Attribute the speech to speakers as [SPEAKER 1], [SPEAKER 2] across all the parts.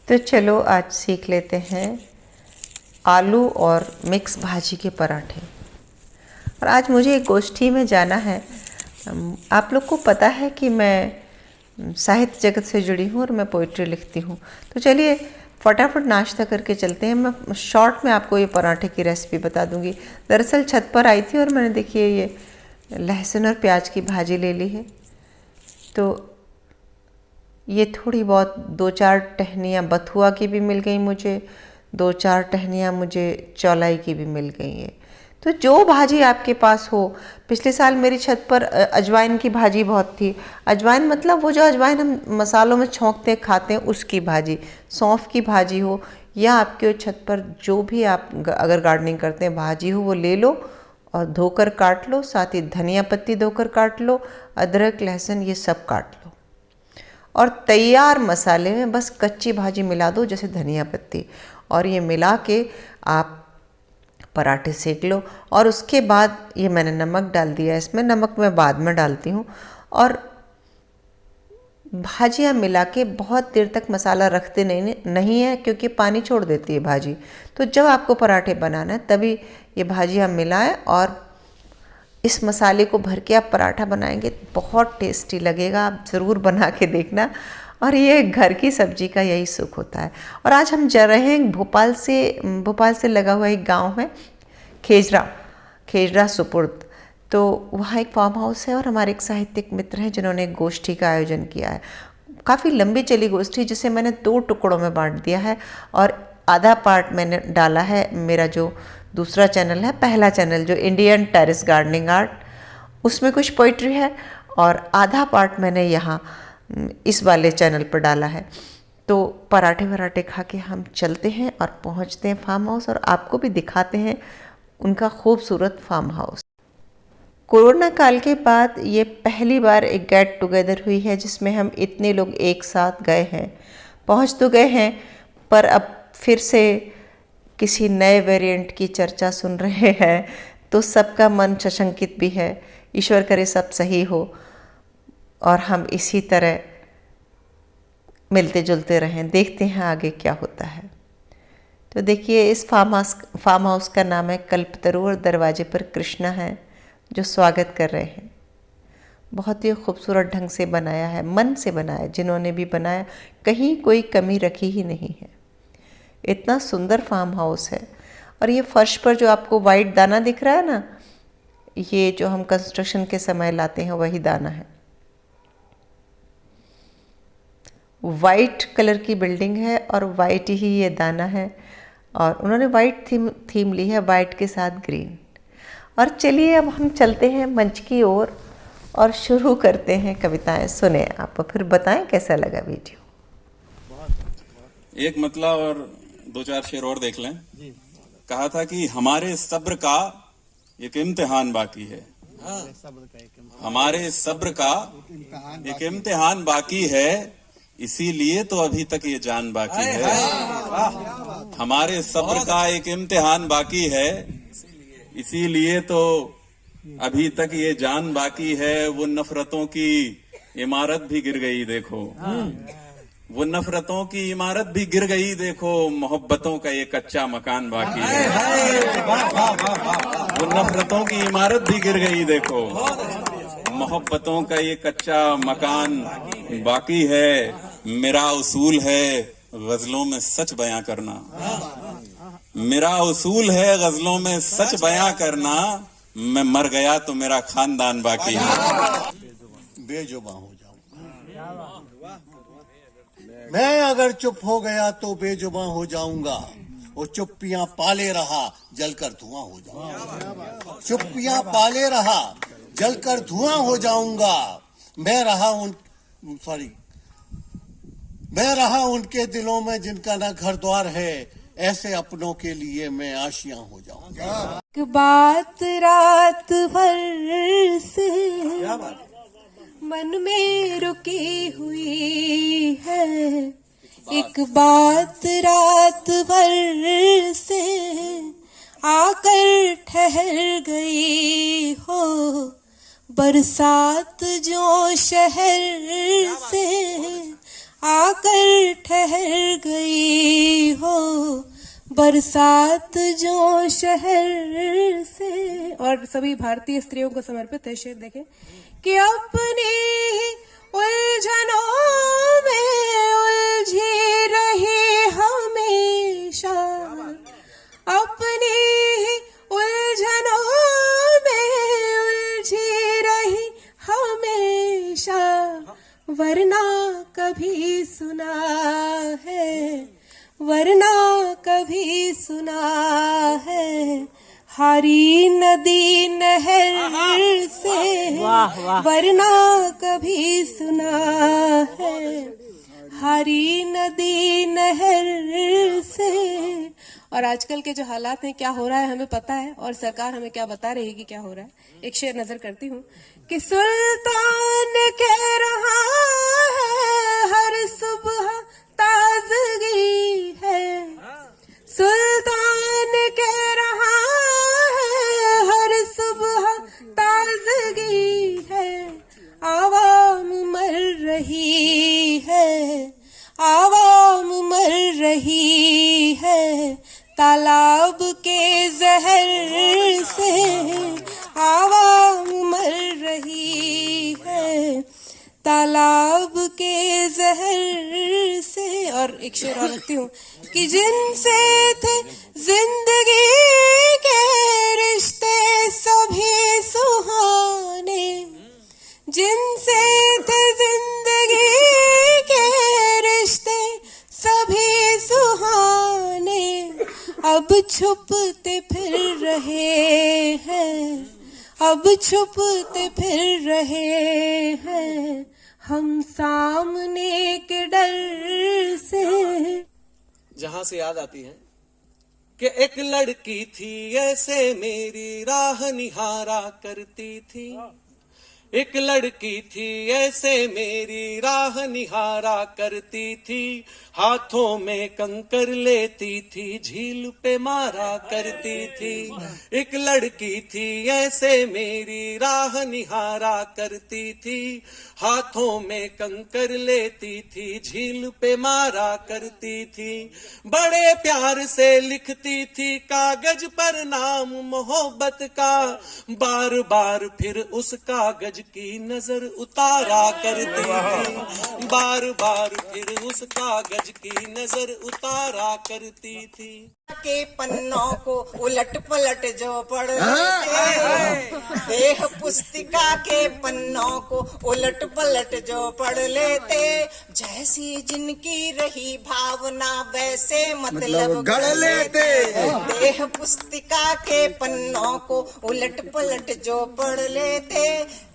[SPEAKER 1] तो चलो आज सीख लेते हैं आलू और मिक्स भाजी के पराठे। और आज मुझे एक गोष्ठी में जाना है। आप लोग को पता है कि मैं साहित्य जगत से जुड़ी हूँ और मैं पोइट्री लिखती हूँ। तो चलिए फटाफट नाश्ता करके चलते हैं। मैं शॉर्ट में आपको ये पराठे की रेसिपी बता दूँगी। दरअसल छत पर आई थी और मैंने देखिए ये लहसुन और प्याज की भाजी ले ली है। तो ये थोड़ी बहुत 2-4 टहनियाँ बथुआ की भी मिल गई मुझे, 2-4 टहनियाँ मुझे चौलाई की भी मिल गई है। तो जो भाजी आपके पास हो। पिछले साल मेरी छत पर अजवाइन की भाजी बहुत थी। अजवाइन मतलब वो जो अजवाइन हम मसालों में छोंकते खाते हैं उसकी भाजी। सौंफ की भाजी हो या आपके छत पर जो भी आप अगर गार्डनिंग करते हैं भाजी हो वो ले लो और धोकर काट लो। साथ ही धनिया पत्ती धोकर काट लो, अदरक लहसुन ये सब काट लो और तैयार मसाले में बस कच्ची भाजी मिला दो जैसे धनिया पत्ती, और ये मिला के आप पराठे सेक लो। और उसके बाद ये मैंने नमक डाल दिया, इसमें नमक मैं बाद में डालती हूँ। और भाजियाँ मिला के बहुत देर तक मसाला रखते नहीं है क्योंकि पानी छोड़ देती है भाजी। तो जब आपको पराठे बनाना है तभी ये भाजियाँ मिलाएं और इस मसाले को भर के आप पराठा बनाएंगे, बहुत टेस्टी लगेगा। आप ज़रूर बना के देखना। और ये घर की सब्जी का यही सुख होता है। और आज हम जा रहे हैं भोपाल से लगा हुआ एक गांव है खेजरा सुपुर्द। तो वहाँ एक फार्म हाउस है और हमारे एक साहित्यिक मित्र हैं जिन्होंने एक गोष्ठी का आयोजन किया है। काफ़ी लंबी चली गोष्ठी जिसे मैंने 2 टुकड़ों में बांट दिया है और आधा पार्ट मैंने डाला है मेरा जो दूसरा चैनल है, पहला चैनल जो इंडियन टेरेस गार्डनिंग आर्ट, उसमें कुछ पोइट्री है और आधा पार्ट मैंने यहाँ इस वाले चैनल पर डाला है। तो पराठे वराठे खा के हम चलते हैं और पहुँचते हैं फार्म हाउस और आपको भी दिखाते हैं उनका खूबसूरत फार्म हाउस। कोरोना काल के बाद ये पहली बार एक गेट टुगेदर हुई है जिसमें हम इतने लोग एक साथ गए हैं। पहुँच तो गए हैं पर अब फिर से किसी नए वेरिएंट की चर्चा सुन रहे हैं तो सबका मन सशंकित भी है। ईश्वर करे सब सही हो और हम इसी तरह मिलते जुलते रहें। देखते हैं आगे क्या होता है। तो देखिए इस फार्म हाउस का नाम है कल्पतरू और दरवाजे पर कृष्णा है जो स्वागत कर रहे हैं। बहुत ही खूबसूरत ढंग से बनाया है, मन से बनाया, जिन्होंने भी बनाया कहीं कोई कमी रखी ही नहीं है। इतना सुंदर फार्म हाउस है। और ये फर्श पर जो आपको वाइट दाना दिख रहा है ना, ये जो हम कंस्ट्रक्शन के समय लाते हैं वही दाना है। वाइट कलर की बिल्डिंग है और वाइट ही ये दाना है और उन्होंने वाइट थीम ली है, वाइट के साथ ग्रीन। और चलिए अब हम चलते हैं मंच की ओर और शुरू करते हैं कविताएं। सुने आप फिर बताएं कैसा लगा वीडियो।
[SPEAKER 2] एक मतलब और 2-4 शेर और देख लें। कहा था कि हमारे सब्र का एक इम्तिहान बाकी है, हमारे सब्र का एक इम्तिहान बाकी है, इसीलिए तो अभी तक ये जान बाकी है। हमारे सब्र का एक इम्तिहान बाकी है, इसीलिए तो अभी तक ये जान बाकी है। वो नफरतों की इमारत भी गिर गई देखो, वो नफरतों की इमारत भी गिर गई देखो, मोहब्बतों का ये कच्चा मकान बाकी है। वो नफरतों की इमारत भी गिर गई देखो, मोहब्बतों का ये कच्चा मकान बाकी है। मेरा उसूल है गजलों में सच बयां करना, मेरा उसूल है गजलों में सच बयां करना, मैं मर गया तो मेरा खानदान बाकी है।
[SPEAKER 3] बेजुबां हो जाऊंगा मैं, अगर चुप हो गया तो बेजुबां हो जाऊंगा। वो चुप्पियां पाले रहा जलकर धुआं हो जाऊंगा, चुप्पियां पाले रहा जलकर धुआं हो जाऊंगा। मैं रहा उनके दिलों में जिनका ना घर द्वार है, ऐसे अपनों के लिए मैं आशियां हो जाऊंगा।
[SPEAKER 4] एक बात रात भर से मन में रुकी हुई है, एक बात रात भर से आकर ठहर गई हो। बरसात जो शहर से आकर ठहर गई हो बरसात जो शहर से। और सभी भारतीय स्त्रियों को समर्पित है शेर, देखें कि अपनी उलझनों में उलझी रही हमेशा, अपनी उलझनों में उलझी रही हमेशा, वरना कभी सुना है, वरना कभी सुना है, हारी नदी नहर से, वरना कभी सुना है, हारी नदी नहर से। और आजकल के जो हालात हैं, क्या हो रहा है हमें पता है, और सरकार हमें क्या बता रही है कि क्या हो रहा है। एक शेर नजर करती हूँ कि सुल्तान कह रहा है हर सुबह ताजगी है, सुल्तान कह रहा है हर सुबह ताजगी है, आवाम मर रही है, आवाम मर रही है, तालाब के जहर से, आवाम मर रही है, तालाब के जहर से। और एक शेर और रखती हूँ कि जिनसे थे जिंदगी के रिश्ते सभी सुहाने, जिनसे थे जिंदगी के रिश्ते सभी सुहाने, अब छुपते फिर रहे हैं, अब छुपते फिर रहे हैं, हम सामने के डर से।
[SPEAKER 5] जहां से याद आती है कि एक लड़की थी ऐसे मेरी राह निहारा करती थी, एक लड़की थी ऐसे मेरी राह निहारा करती थी, हाथों में कंकर लेती थी झील पे मारा करती थी। एक लड़की थी ऐसे मेरी राह निहारा करती थी, हाथों में कंकर लेती थी झील पे मारा करती थी, बड़े प्यार से लिखती थी कागज पर नाम मोहब्बत का, बार बार फिर उस कागज की नजर उतारा करती थी, बार बार फिर उस कागज की नजर उतारा करती थी।
[SPEAKER 6] के पन्नों को उलट पलट जो पढ़ लेते, देह पुस्तिका के पन्नों को उलट पलट जो पढ़ लेते, जैसी जिनकी रही भावना वैसे मतलब गढ़ लेते। देह पुस्तिका के पन्नों को उलट पलट जो पढ़ लेते,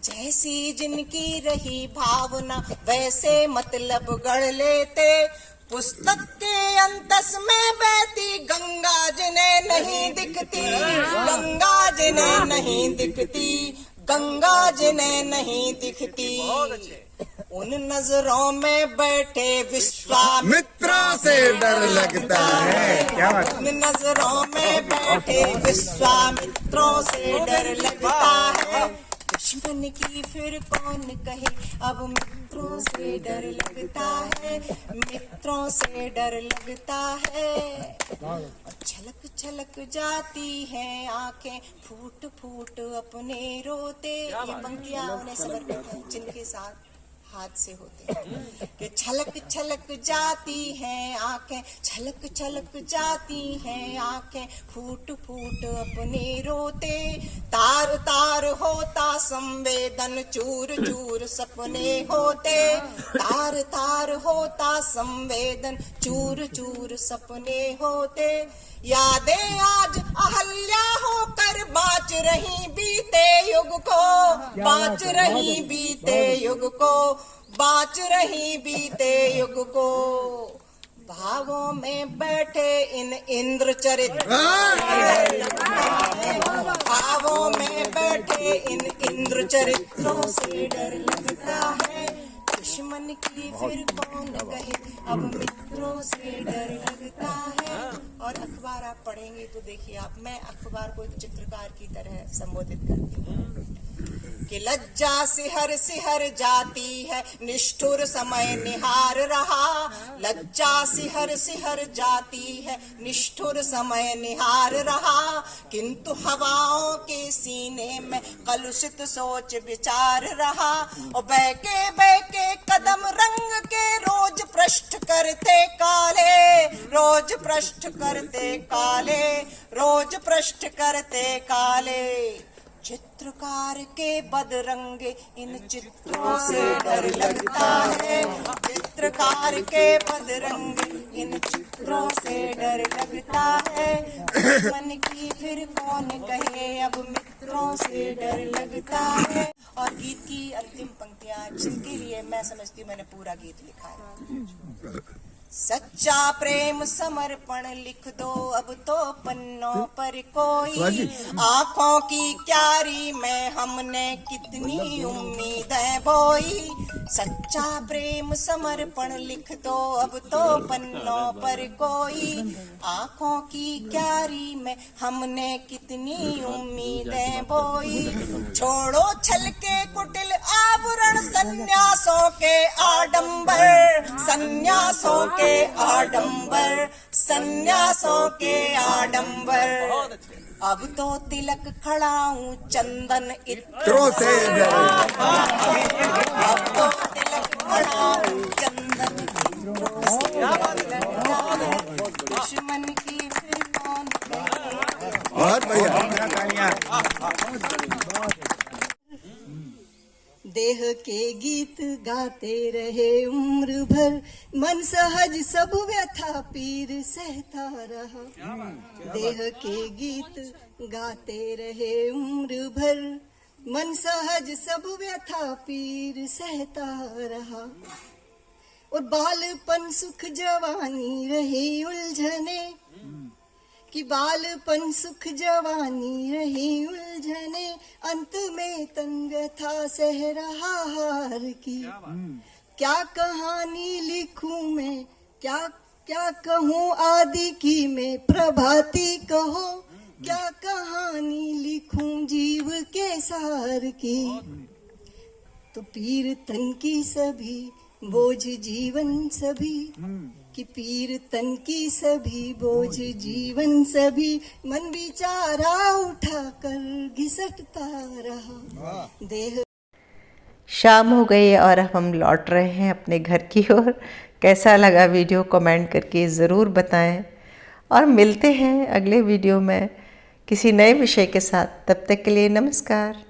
[SPEAKER 6] जैसी जिनकी रही भावना वैसे मतलब गढ़ लेते। पुस्तक के अंतस में बहती गंगा जिन्हें नहीं दिखती, गंगा जिन्हें नहीं दिखती, गंगा जिन्हें नहीं दिखती, उन नजरों में बैठे विश्वामित्रों से डर लगता है, उन नजरों में बैठे विश्वामित्रों से डर लगता है। दुश्मन की फिर कौन कहे अब मित्रों से डर लगता है, मित्रों से डर लगता है। छलक छलक जाती हैं आंखें फूट फूट अपने रोते, ये पंक्तियां उन्हें समर्पित है जिनके साथ हाथ से होते हैं कि छलक छलक जाती हैं आंखें, छलक छलक जाती हैं आंखें फूट फूट अपने रोते, तार तार होता संवेदन चूर चूर सपने होते, तार तार होता संवेदन चूर चूर सपने होते। यादें आज अहल्या होकर बाँच रही बीते युग को, बाँच रही बीते युग को, बाँच रही बीते युग को। भावों में बैठे इन इंद्र चरित्र, भावों में बैठे इन इंद्र चरित्रों से डर लगता है। दुश्मन की फिर कौन कहे अब मित्रों से डर लगता है। और अखबार आप पढ़ेंगे तो देखिए आप, मैं अखबार को एक चित्रकार की तरह संबोधित करती हूँ। कि लज्जा सिहर जाती है, निष्ठुर समय निहार रहा। लज्जा सिहर जाती है, निष्ठुर समय निहार रहा। किंतु हवाओं के सीने में कलुषित सोच विचार रहा। और बहके कदम रंग के रोज पृष्ठ करते काले, रोज पृष्ठ करते काले, रोज पृष्ठ करते काले। चित्रकार के बदरंगे इन चित्रों से डर लगता है। चित्रकार के बदरंगे इन चित्रों से डर लगता है। मन की फिर कौन कहे, अब मित्रों से डर लगता है। और गीत की अंतिम पंक्तियां जिनके लिए मैं समझती हूँ मैंने पूरा गीत लिखा है। सच्चा प्रेम समर्पण लिख दो अब तो पन्नों पर कोई। आंखों की क्यारी में हमने कितनी उम्मीदें बोई। सच्चा प्रेम समर्पण लिख दो अब तो पन्नों पर कोई। आंखों की क्यारी में हमने कितनी उम्मीदें बोई। छोड़ो छल के कुटिल आवरण, सन्यासों के आडंबर, सन्यासों के आडंबर, सन्यासों के आडंबर। अब तो तिलक खड़ाऊं चंदन इत्रों से, अब तो तिलक खड़ाऊं चंदन इत्रों से। दुश्मन की फिर कौन कहे।
[SPEAKER 3] बहुत बढ़िया।
[SPEAKER 7] देह के गीत गाते रहे उम्र भर, मन सहज सब व्यथा पीर सहता रहा। देह के गीत गाते रहे उम्र भर, मन सहज सब व्यथा पीर सहता रहा। और बालपन सुख जवानी रही उलझने, कि बालपन सुख जवानी रही उलझने। अंत में तन व्यथा सह रहा हार की। क्या कहानी लिखूं मैं, क्या क्या कहूँ आदि की मैं प्रभाती कहो। क्या कहानी लिखूं जीव के सार की। तो पीर तन की सभी बोझ जीवन सभी, कि पीर तन की सभी बोझ जीवन सभी। मन बिचारा उठा कर घिसटता रहा देह।
[SPEAKER 1] शाम हो गई और हम लौट रहे हैं अपने घर की ओर। कैसा लगा वीडियो कमेंट करके ज़रूर बताएं और मिलते हैं अगले वीडियो में किसी नए विषय के साथ। तब तक के लिए नमस्कार।